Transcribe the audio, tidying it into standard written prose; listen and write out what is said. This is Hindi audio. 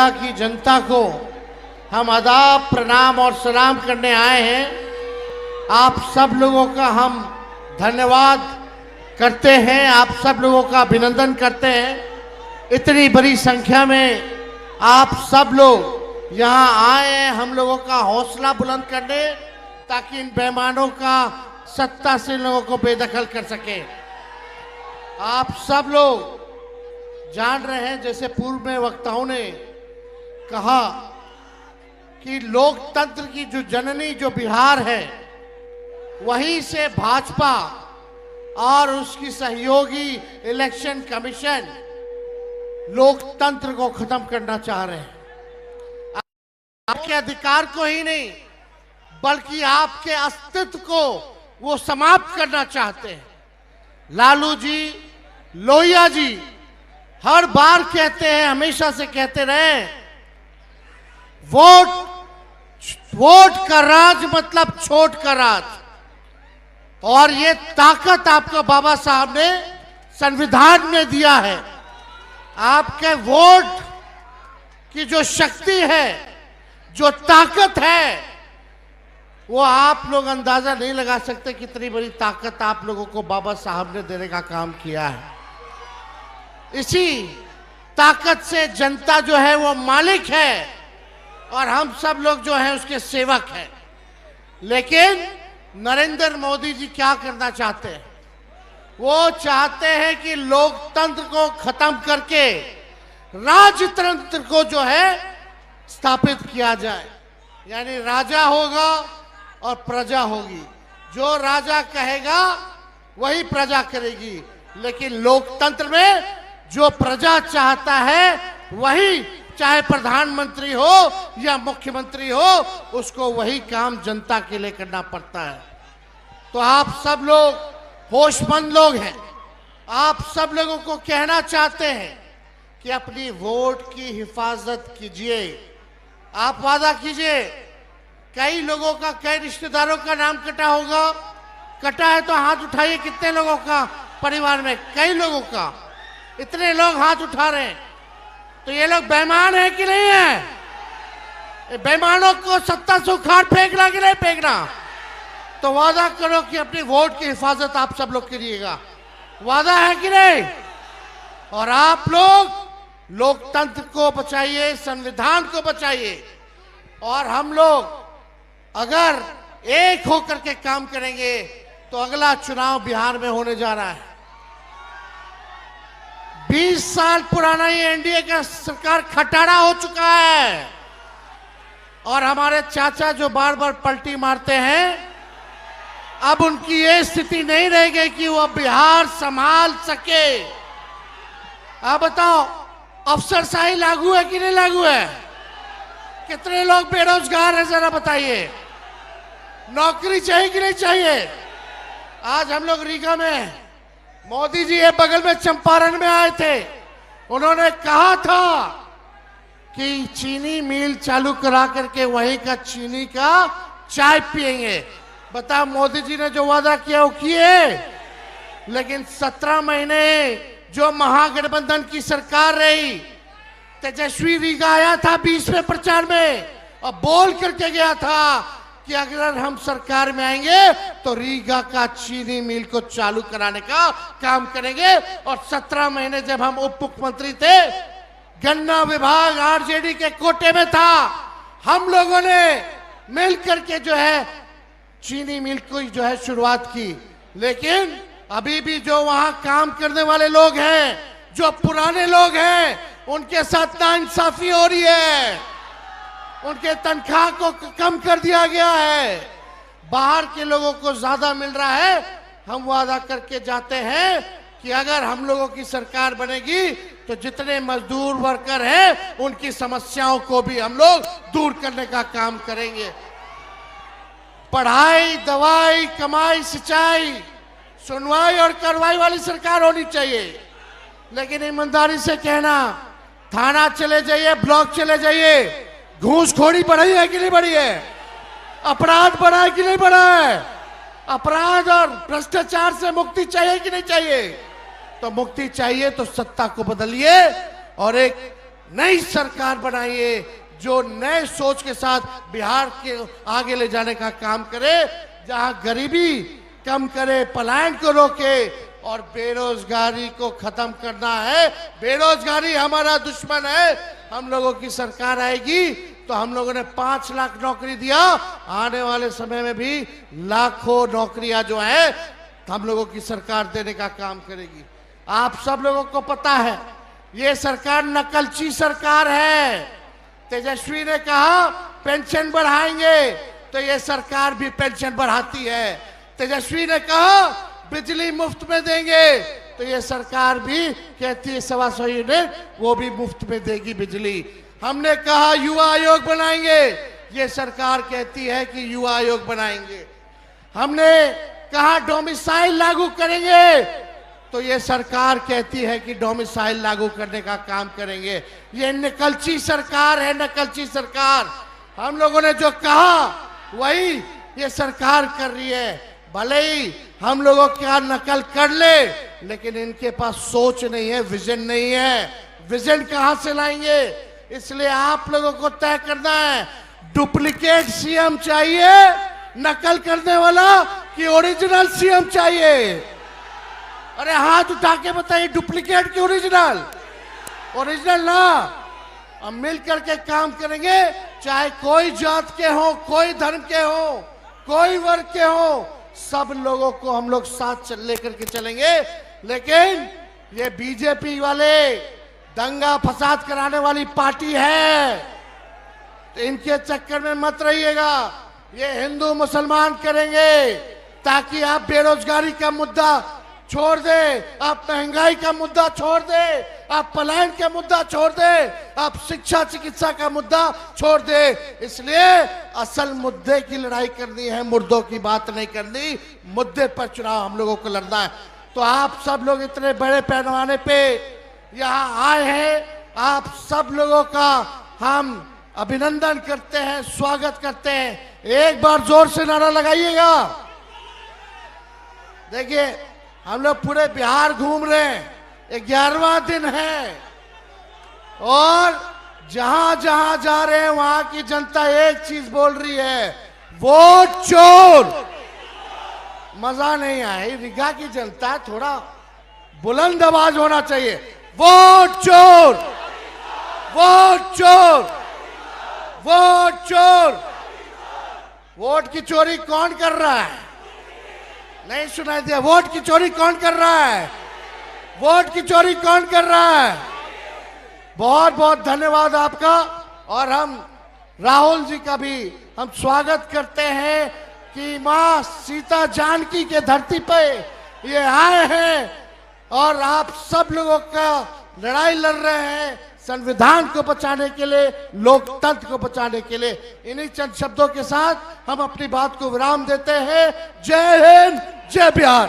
जिला की जनता को हम आदाब, प्रणाम और सलाम करने आए हैं। आप सब लोगों का हम धन्यवाद करते हैं, आप सब लोगों का अभिनंदन करते हैं। इतनी बड़ी संख्या में आप सब लोग यहाँ आए हैं हम लोगों का हौसला बुलंद करने, ताकि इन बेईमानों का सत्ता से लोगों को बेदखल कर सके। आप सब लोग जान रहे हैं, जैसे पूर्व में वक्ताओं ने कहा कि लोकतंत्र की जो जननी जो बिहार है, वहीं से भाजपा और उसकी सहयोगी इलेक्शन कमीशन लोकतंत्र को खत्म करना चाह रहे हैं। आपके अधिकार को ही नहीं, बल्कि आपके अस्तित्व को वो समाप्त करना चाहते हैं। लालू जी, लोहिया जी हर बार कहते हैं, हमेशा से कहते रहे, वोट का राज मतलब छोट का राज। और ये ताकत आपको बाबा साहब ने संविधान में दिया है। आपके वोट की जो शक्ति है, जो ताकत है, वो आप लोग अंदाजा नहीं लगा सकते कितनी बड़ी ताकत आप लोगों को बाबा साहब ने देने का काम किया है। इसी ताकत से जनता जो है वो मालिक है और हम सब लोग जो है उसके सेवक हैं। लेकिन नरेंद्र मोदी जी क्या करना चाहते हैं? वो चाहते हैं कि लोकतंत्र को खत्म करके राजतंत्र को जो है स्थापित किया जाए। यानी राजा होगा और प्रजा होगी, जो राजा कहेगा वही प्रजा करेगी। लेकिन लोकतंत्र में जो प्रजा चाहता है वही, चाहे प्रधानमंत्री हो या मुख्यमंत्री हो, उसको वही काम जनता के लिए करना पड़ता है। तो आप सब लोग होशमंद लोग हैं। आप सब लोगों को कहना चाहते हैं कि अपनी वोट की हिफाजत कीजिए। आप वादा कीजिए। कई लोगों का, कई रिश्तेदारों का नाम कटा होगा। कटा है तो हाथ उठाइए। कितने लोगों का परिवार में? कई लोगों का। इतने लोग हाथ उठा रहे हैं, तो ये लोग बेईमान है कि नहीं है? बेईमानों को सत्ता से उखाड़ फेंकना कि नहीं फेंकना? तो वादा करो कि अपनी वोट की हिफाजत आप सब लोग करिएगा। वादा है कि नहीं? और आप लोग लोकतंत्र को बचाइए, संविधान को बचाइए। और हम लोग अगर एक होकर के काम करेंगे तो अगला चुनाव बिहार में होने जा रहा है। 20 साल पुराना ये एनडीए का सरकार खटारा हो चुका है। और हमारे चाचा जो बार बार पलटी मारते हैं, अब उनकी ये स्थिति नहीं रह गई कि वो बिहार संभाल सके। आप बताओ, अफसरशाही लागू है कि नहीं लागू है? कितने लोग बेरोजगार हैं, जरा बताइए। नौकरी चाहिए कि नहीं चाहिए? आज हम लोग रीगा में, मोदी जी ये बगल में चंपारण में आए थे। उन्होंने कहा था कि चीनी मिल चालू करा करके वहीं का चीनी का चाय पिएंगे। बता, मोदी जी ने जो वादा किया वो किए। लेकिन 17 महीने जो महागठबंधन की सरकार रही, तेजस्वी रीगा आया था 20 में प्रचार में और बोल करके गया था कि अगर हम सरकार में आएंगे तो रीगा का चीनी मिल को चालू कराने का काम करेंगे। और 17 महीने जब हम उप मुख्यमंत्री थे, गन्ना विभाग आरजेडी के कोटे में था, हम लोगों ने मिल करके जो है चीनी मिल को जो है शुरुआत की। लेकिन अभी भी जो वहां काम करने वाले लोग हैं, जो पुराने लोग हैं, उनके साथ नाइंसाफी हो रही है। उनके तनख्वाह को कम कर दिया गया है। बाहर के लोगों को ज्यादा मिल रहा है। हम वादा करके जाते हैं कि अगर हम लोगों की सरकार बनेगी तो जितने मजदूर वर्कर हैं उनकी समस्याओं को भी हम लोग दूर करने का काम करेंगे। पढ़ाई, दवाई, कमाई, सिंचाई, सुनवाई और कार्रवाई वाली सरकार होनी चाहिए। लेकिन ईमानदारी से कहना, थाना चले जाइए, ब्लॉक चले जाइए, घूसखोरी बढ़ी है कि नहीं बढ़ी है? अपराध बढ़ा है कि नहीं बढ़ा है? अपराध और भ्रष्टाचार से मुक्ति चाहिए कि नहीं चाहिए? तो मुक्ति चाहिए तो सत्ता को बदलिए और एक नई सरकार बनाइए जो नए सोच के साथ बिहार के आगे ले जाने का काम करे, जहां गरीबी कम करे, पलायन को रोके और बेरोजगारी को खत्म करना है। बेरोजगारी हमारा दुश्मन है। हम लोगों की सरकार आएगी तो हम लोगों ने 5 लाख नौकरी दिया, आने वाले समय में भी लाखों नौकरियां जो है हम लोगों की सरकार देने का काम करेगी। आप सब लोगों को पता है ये सरकार नकलची सरकार है। तेजस्वी ने कहा पेंशन बढ़ाएंगे तो ये सरकार भी पेंशन बढ़ाती है। तेजस्वी ने कहा बिजली मुफ्त में देंगे तो ये सरकार भी कहती है 125 यूनिट वो भी मुफ्त में देगी बिजली। हमने कहा युवा आयोग बनाएंगे, ये सरकार कहती है कि युवा आयोग बनाएंगे। हमने कहा डोमिसाइल लागू करेंगे तो ये सरकार कहती है कि डोमिसाइल लागू करने का काम करेंगे। ये नकलची सरकार है, नकलची सरकार। हम लोगों ने जो कहा वही ये सरकार कर रही है। भले ही हम लोगों क्या नकल कर ले, लेकिन इनके पास सोच नहीं है, विजन नहीं है। विजन कहां से लाएंगे? इसलिए आप लोगों को तय करना है डुप्लीकेट सीएम चाहिए नकल करने वाला कि ओरिजिनल सीएम चाहिए। अरे हाथ उठा के बताइए, डुप्लीकेट की ओरिजिनल? ओरिजिनल ना। हम मिल करके काम करेंगे, चाहे कोई जात के हो, कोई धर्म के हो, कोई वर्ग के हो, सब लोगों को हम लोग साथ लेकर के चलेंगे। लेकिन ये बीजेपी वाले दंगा फसाद कराने वाली पार्टी है, तो इनके चक्कर में मत रहिएगा। ये हिंदू मुसलमान करेंगे ताकि आप बेरोजगारी का मुद्दा छोड़ दे, आप महंगाई का मुद्दा छोड़ दे, आप पलायन का मुद्दा छोड़ दे, आप शिक्षा चिकित्सा का मुद्दा छोड़ दे। इसलिए असल मुद्दे की लड़ाई करनी है, मुर्दों की बात नहीं करनी। मुद्दे पर चुनाव हम लोगों को लड़ना है। तो आप सब लोग इतने बड़े पैमाने पे यहाँ आए हैं, आप सब लोगों का हम अभिनंदन करते हैं, स्वागत करते हैं। एक बार जोर से नारा लगाइएगा। देखिए हम लोग पूरे बिहार घूम रहे हैं, 11वां दिन है और जहां जहां जा रहे हैं वहां की जनता एक चीज बोल रही है, वोट चोर। मजा नहीं आया, रीगा की जनता थोड़ा बुलंद आवाज होना चाहिए, वोट चोर, वोट चोर, वोट चोर। वोट की चोरी कौन कर रहा है? नहीं सुनाई दिया? वोट की चोरी कौन कर रहा है? वोट की चोरी कौन कर रहा है? बहुत बहुत धन्यवाद आपका। और हम राहुल जी का भी हम स्वागत करते हैं कि मां सीता जानकी के धरती पे ये आए हैं और आप सब लोगों का लड़ाई लड़ रहे हैं संविधान को बचाने के लिए, लोकतंत्र को बचाने के लिए। इन्हीं चंद शब्दों के साथ हम अपनी बात को विराम देते हैं। जय हिंद, जय बिहार।